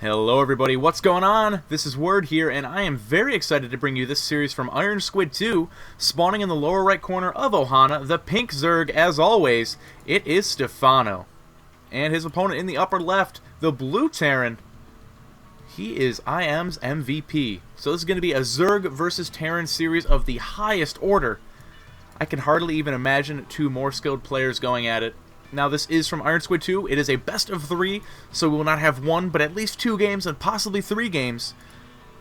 Hello everybody, what's going on? This is Word here, and I am very excited to bring you this series from Iron Squid 2, spawning in the lower right corner of Ohana, the pink Zerg, as always. It is Stephano. And his opponent in the upper left, the blue Terran, he is IM's MVP. So this is going to be a Zerg versus Terran series of the highest order. I can hardly even imagine two more skilled players going at it. Now, this is from Iron Squid 2. It is a best of 3, so we will not have one, but at least 2 games and possibly 3 games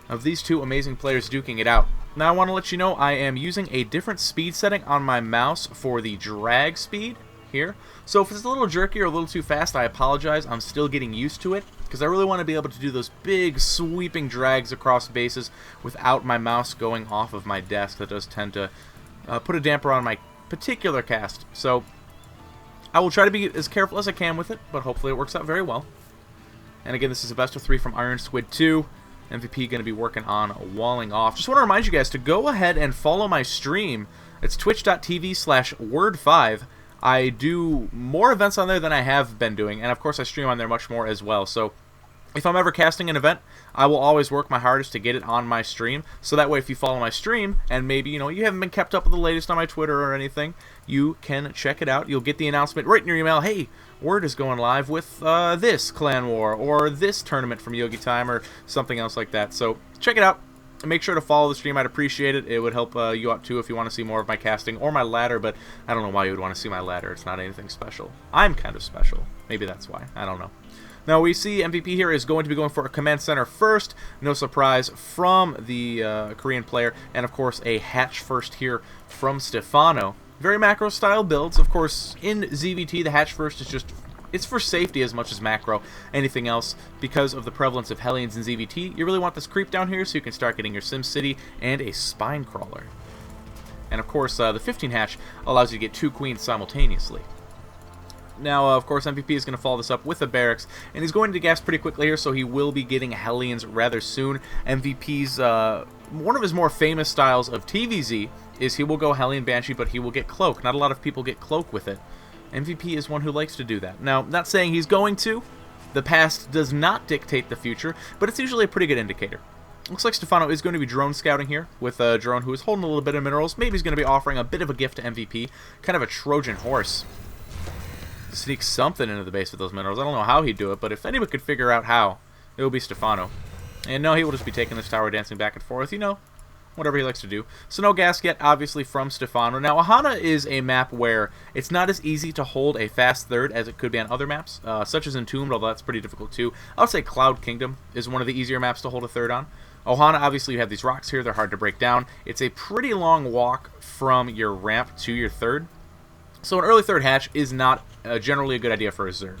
of these two amazing players duking it out. Now, I want to let you know I am using a different speed setting on my mouse for the drag speed here. So if it's a little jerky or a little too fast, I apologize. I'm still getting used to it because I really want to be able to do those big sweeping drags across bases without my mouse going off of my desk. That does tend to put a damper on my particular cast. So I will try to be as careful as I can with it, but hopefully it works out very well. And again, this is a best of 3 from Iron Squid 2. MVP going to be working on walling off. Just want to remind you guys to go ahead and follow my stream. It's twitch.tv/word5. I do more events on there than I have been doing, and of course I stream on there much more as well. So if I'm ever casting an event, I will always work my hardest to get it on my stream. So that way, if you follow my stream, and maybe, you haven't been kept up with the latest on my Twitter or anything, you can check it out. You'll get the announcement right in your email. Hey, Word is going live with this clan war, or this tournament from Yogi Time, or something else like that. So check it out. And make sure to follow the stream. I'd appreciate it. It would help you out too if you want to see more of my casting or my ladder, but I don't know why you would want to see my ladder. It's not anything special. I'm kind of special. Maybe that's why. I don't know. Now, we see MVP here is going to be going for a command center first. No surprise from the Korean player. And, of course, a hatch first here from Stephano. Very macro-style builds. Of course, in ZVT, the hatch first is just... it's for safety as much as macro. Anything else, because of the prevalence of Hellions in ZVT, you really want this creep down here so you can start getting your SimCity and a Spine Crawler. And, of course, the 15 hatch allows you to get 2 queens simultaneously. Now, of course, MVP is going to follow this up with a barracks, and he's going to gas pretty quickly here, so he will be getting Hellions rather soon. MVP's, one of his more famous styles of TVZ is he will go Hellion Banshee, but he will get Cloak. Not a lot of people get Cloak with it. MVP is one who likes to do that. Now, not saying he's going to. The past does not dictate the future, but it's usually a pretty good indicator. Looks like Stephano is going to be drone scouting here with a drone who is holding a little bit of minerals. Maybe he's going to be offering a bit of a gift to MVP, kind of a Trojan horse. Sneak something into the base with those minerals. I don't know how he'd do it, but if anyone could figure out how, it would be Stephano. And no, he will just be taking this tower, dancing back and forth, whatever he likes to do. So no gas yet, obviously, from Stephano. Now, Ohana is a map where it's not as easy to hold a fast third as it could be on other maps, such as Entombed, although that's pretty difficult too. I would say Cloud Kingdom is one of the easier maps to hold a third on. Ohana, obviously, you have these rocks here. They're hard to break down. It's a pretty long walk from your ramp to your third. So an early third hatch is not generally a good idea for a Zerg.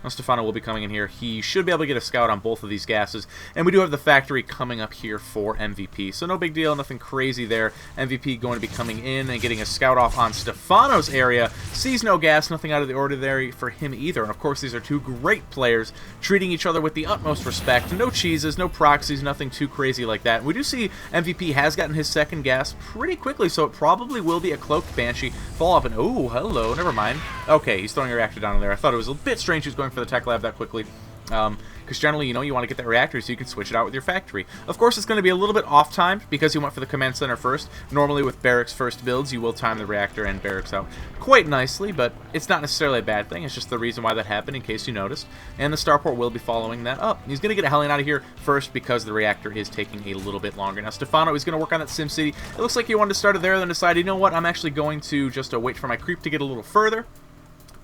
Now Stephano will be coming in here. He should be able to get a scout on both of these gases. And we do have the factory coming up here for MVP. So no big deal, nothing crazy there. MVP going to be coming in and getting a scout off on Stephano's area. Sees no gas, nothing out of the ordinary for him either. And of course these are two great players treating each other with the utmost respect. No cheeses, no proxies, nothing too crazy like that. And we do see MVP has gotten his second gas pretty quickly, so it probably will be a Cloaked Banshee. Fall off and, oh, hello, never mind. Okay, he's throwing a reactor down there. I thought it was a bit strange he was going for the tech lab that quickly. Because generally, you want to get that reactor so you can switch it out with your factory. Of course, it's going to be a little bit off-timed because he went for the command center first. Normally, with barracks first builds, you will time the reactor and barracks out quite nicely, but it's not necessarily a bad thing. It's just the reason why that happened, in case you noticed. And the starport will be following that up. He's going to get a Hellion out of here first because the reactor is taking a little bit longer. Now, Stephano is going to work on that SimCity. It looks like he wanted to start it there, then decided, you know what, I'm actually going to just wait for my creep to get a little further.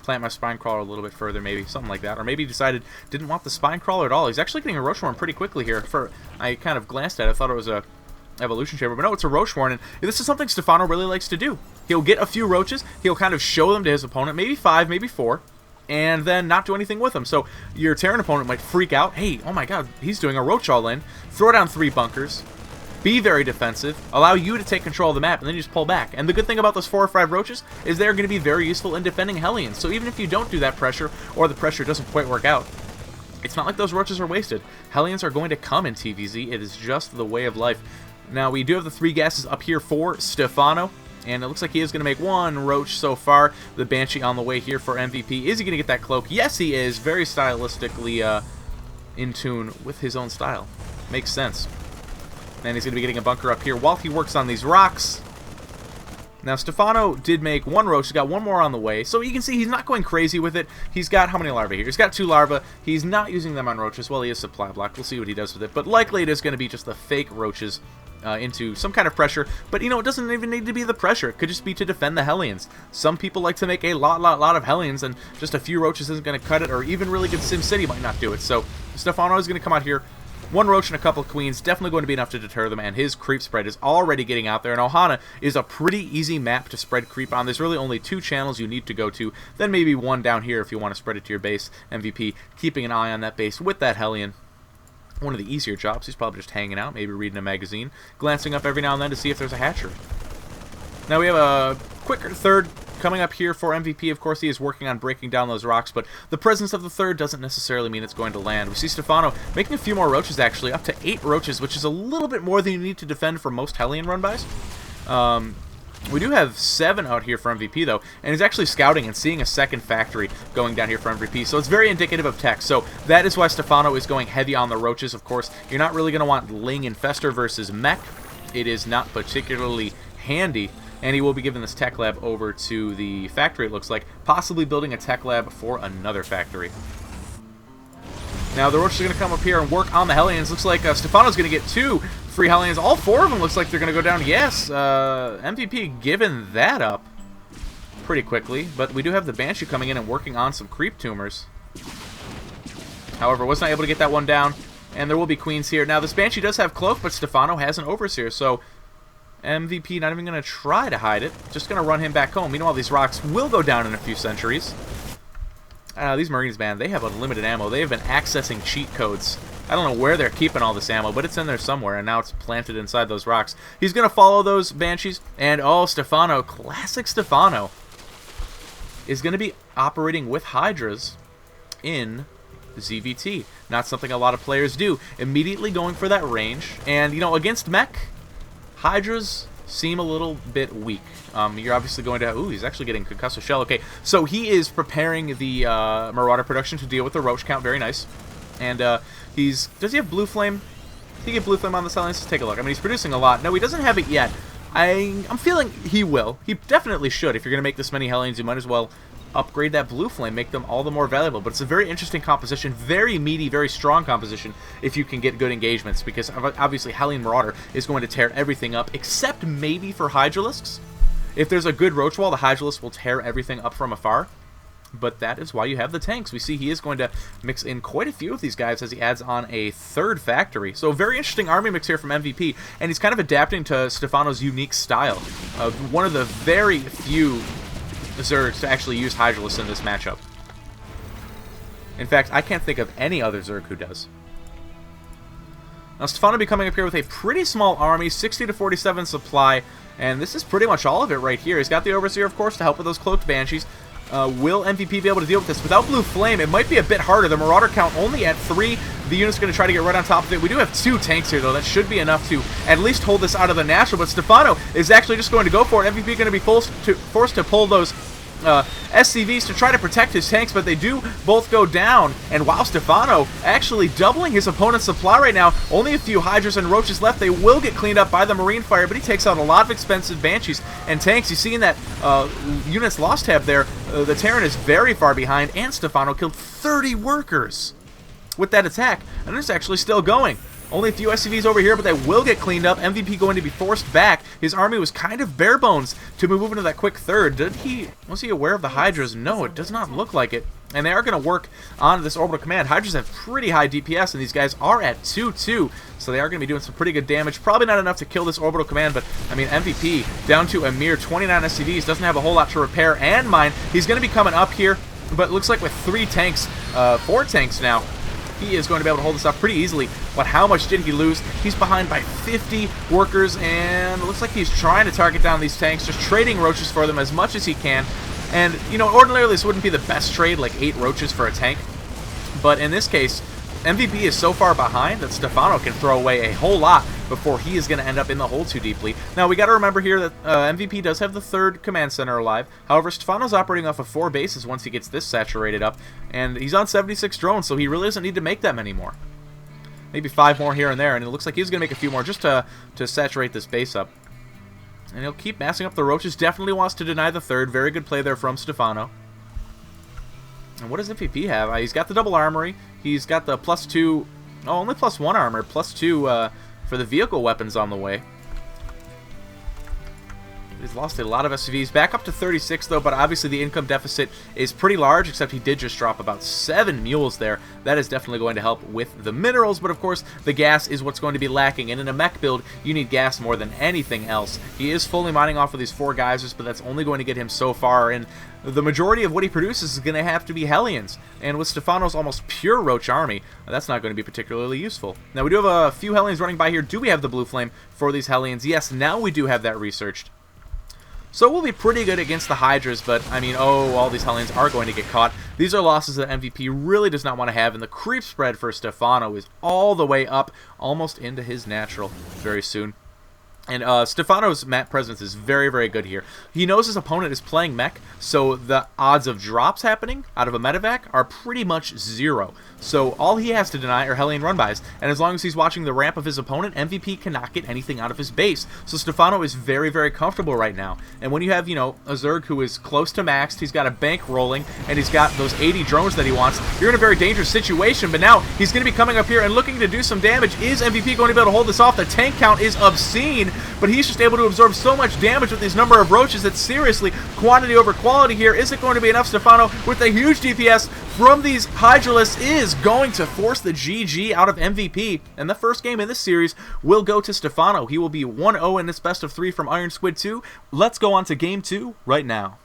Plant my Spine Crawler a little bit further, maybe, something like that. Or maybe he decided didn't want the Spine Crawler at all. He's actually getting a Rocheworm pretty quickly here. I kind of glanced at it. I thought it was a Evolution Chamber, but no, it's a Rocheworm, and this is something Stephano really likes to do. He'll get a few roaches, he'll kind of show them to his opponent, maybe 5, maybe 4, and then not do anything with them. So your Terran opponent might freak out. Hey, oh my god, he's doing a Roach all-in. Throw down 3 bunkers. Be very defensive, allow you to take control of the map, and then you just pull back. And the good thing about those 4 or 5 roaches is they're going to be very useful in defending Hellions. So even if you don't do that pressure, or the pressure doesn't quite work out, it's not like those roaches are wasted. Hellions are going to come in TVZ. It is just the way of life. Now, we do have the 3 gases up here for Stephano. And it looks like he is going to make 1 roach so far. The Banshee on the way here for MVP. Is he going to get that cloak? Yes, he is. Very stylistically in tune with his own style. Makes sense. And he's going to be getting a bunker up here while he works on these rocks. Now, Stephano did make one roach. He's got one more on the way. So you can see he's not going crazy with it. He's got how many larvae here? He's got 2 larvae. He's not using them on roaches. Well, he is supply block. We'll see what he does with it. But likely it is going to be just the fake roaches into some kind of pressure. But, you know, it doesn't even need to be the pressure. It could just be to defend the Hellions. Some people like to make a lot of Hellions, and just a few roaches isn't going to cut it, or even really good SimCity might not do it. So Stephano is going to come out here. 1 roach and a couple of queens, definitely going to be enough to deter them, and his creep spread is already getting out there. And Ohana is a pretty easy map to spread creep on. There's really only 2 channels you need to go to, then maybe 1 down here if you want to spread it to your base. MVP keeping an eye on that base with that Hellion. One of the easier jobs. He's probably just hanging out, maybe reading a magazine, glancing up every now and then to see if there's a hatchery. Now we have a quicker third coming up here for MVP. Of course, he is working on breaking down those rocks, but the presence of the third doesn't necessarily mean it's going to land. We see Stephano making a few more roaches, actually, up to 8 roaches, which is a little bit more than you need to defend for most Hellion run-bys. We do have 7 out here for MVP, though, and he's actually scouting and seeing a second factory going down here for MVP, so it's very indicative of tech. So that is why Stephano is going heavy on the roaches. Of course, you're not really going to want Ling Infestor versus Mech. It is not particularly handy. And he will be giving this tech lab over to the factory, it looks like, possibly building a tech lab for another factory. Now, the roaches are going to come up here and work on the Hellions. Looks like Stephano's going to get 2 free Hellions. All 4 of them looks like they're going to go down. Yes, MVP giving that up pretty quickly. But we do have the Banshee coming in and working on some creep tumors. However, was not able to get that one down. And there will be queens here. Now, this Banshee does have cloak, but Stephano has an overseer, so MVP not even going to try to hide it. Just going to run him back home. Meanwhile, these rocks will go down in a few centuries. These Marines, man, they have unlimited ammo. They have been accessing cheat codes. I don't know where they're keeping all this ammo, but it's in there somewhere, and now it's planted inside those rocks. He's going to follow those Banshees, and oh, Stephano, classic Stephano, is going to be operating with Hydras in ZVT. Not something a lot of players do. Immediately going for that range, and, you know, against Mech, Hydras seem a little bit weak. You're obviously going to... Ooh, he's actually getting concussive shell. Okay, so he is preparing the Marauder production to deal with the roach count. Very nice. And he's... Does he have Blue Flame? Did he get Blue Flame on the side? Let's take a look. I mean, he's producing a lot. No, he doesn't have it yet. I'm feeling he will. He definitely should. If you're going to make this many Hellions, you might as well upgrade that Blue Flame, make them all the more valuable. But it's a very interesting composition, very meaty, very strong composition if you can get good engagements, because obviously Hellion Marauder is going to tear everything up, except maybe for Hydralisks. If there's a good roach wall, the Hydralisk will tear everything up from afar. But that is why you have the tanks. We see he is going to mix in quite a few of these guys as he adds on a 3rd factory. So a very interesting army mix here from MVP, and he's kind of adapting to Stephano's unique style. One of the very few Zergs to actually use Hydralisk in this matchup. In fact, I can't think of any other Zerg who does. Now, Stephano will be coming up here with a pretty small army, 60 to 47 supply, and this is pretty much all of it right here. He's got the Overseer, of course, to help with those Cloaked Banshees. Will MVP be able to deal with this? Without Blue Flame, it might be a bit harder. The Marauder count only at 3. The unit's going to try to get right on top of it. We do have 2 tanks here, though. That should be enough to at least hold this out of the natural. But Stephano is actually just going to go for it. MVP going to be forced to pull those SCVs to try to protect his tanks, but they do both go down. And wow, Stephano actually doubling his opponent's supply right now. Only a few Hydras and Roaches left. They will get cleaned up by the Marine Fire, but he takes out a lot of expensive Banshees and tanks. You see in that unit's loss tab there, the Terran is very far behind, and Stephano killed 30 workers with that attack, and it's actually still going. Only a few SCVs over here, but they will get cleaned up. MVP going to be forced back. His army was kind of bare bones to move into that quick 3rd. Was he aware of the Hydras? No, it does not look like it. And they are going to work on this orbital command. Hydras have pretty high DPS, and these guys are at 2-2. So they are going to be doing some pretty good damage. Probably not enough to kill this orbital command, but, I mean, MVP down to a mere 29 SCVs. Doesn't have a whole lot to repair and mine. He's going to be coming up here, but it looks like with 4 tanks now, he is going to be able to hold this up pretty easily. But how much did he lose? He's behind by 50 workers, and it looks like he's trying to target down these tanks, just trading Roaches for them as much as he can. And, you know, ordinarily this wouldn't be the best trade, like 8 Roaches for a tank. But in this case, MVP is so far behind that Stephano can throw away a whole lot before he is going to end up in the hole too deeply. Now, we got to remember here that MVP does have the 3rd command center alive. However, Stephano's operating off of 4 bases once he gets this saturated up, and he's on 76 drones, so he really doesn't need to make that many more. maybe 5 more here and there, and it looks like he's going to make a few more just to saturate this base up. And he'll keep massing up the roaches. Definitely wants to deny the third. Very good play there from Stephano. And what does MVP have? He's got the double armory. He's got the +2... Oh, only +1 armor. +2 for the vehicle weapons on the way. He's lost a lot of SCVs. Back up to 36, though, but obviously the income deficit is pretty large, except he did just drop about 7 mules there. That is definitely going to help with the minerals, but of course, the gas is what's going to be lacking. And in a mech build, you need gas more than anything else. He is fully mining off of these 4 geysers, but that's only going to get him so far, and the majority of what he produces is going to have to be Hellions. And with Stephano's almost pure Roach army, that's not going to be particularly useful. Now, we do have a few Hellions running by here. Do we have the blue flame for these Hellions? Yes, now we do have that researched. So we'll be pretty good against the Hydras, but, I mean, oh, all these Hellions are going to get caught. These are losses that MVP really does not want to have, and the creep spread for Stephano is all the way up, almost into his natural very soon. And Stephano's map presence is very, very good here. He knows his opponent is playing mech, so the odds of drops happening out of a medevac are pretty much 0. So all he has to deny are Hellion run-bys, and as long as he's watching the ramp of his opponent, MVP cannot get anything out of his base. So Stephano is very, very comfortable right now. And when you have, you know, a Zerg who is close to maxed, he's got a bank rolling, and he's got those 80 drones that he wants, you're in a very dangerous situation. But now he's going to be coming up here and looking to do some damage. Is MVP going to be able to hold this off? The tank count is obscene, but he's just able to absorb so much damage with these number of roaches that seriously, quantity over quality here isn't going to be enough. Stephano, with a huge DPS from these Hydralisks, is going to force the GG out of MVP. And the first game in this series will go to Stephano. He will be 1-0 in this best of 3 from Iron Squid 2. Let's go on to game 2 right now.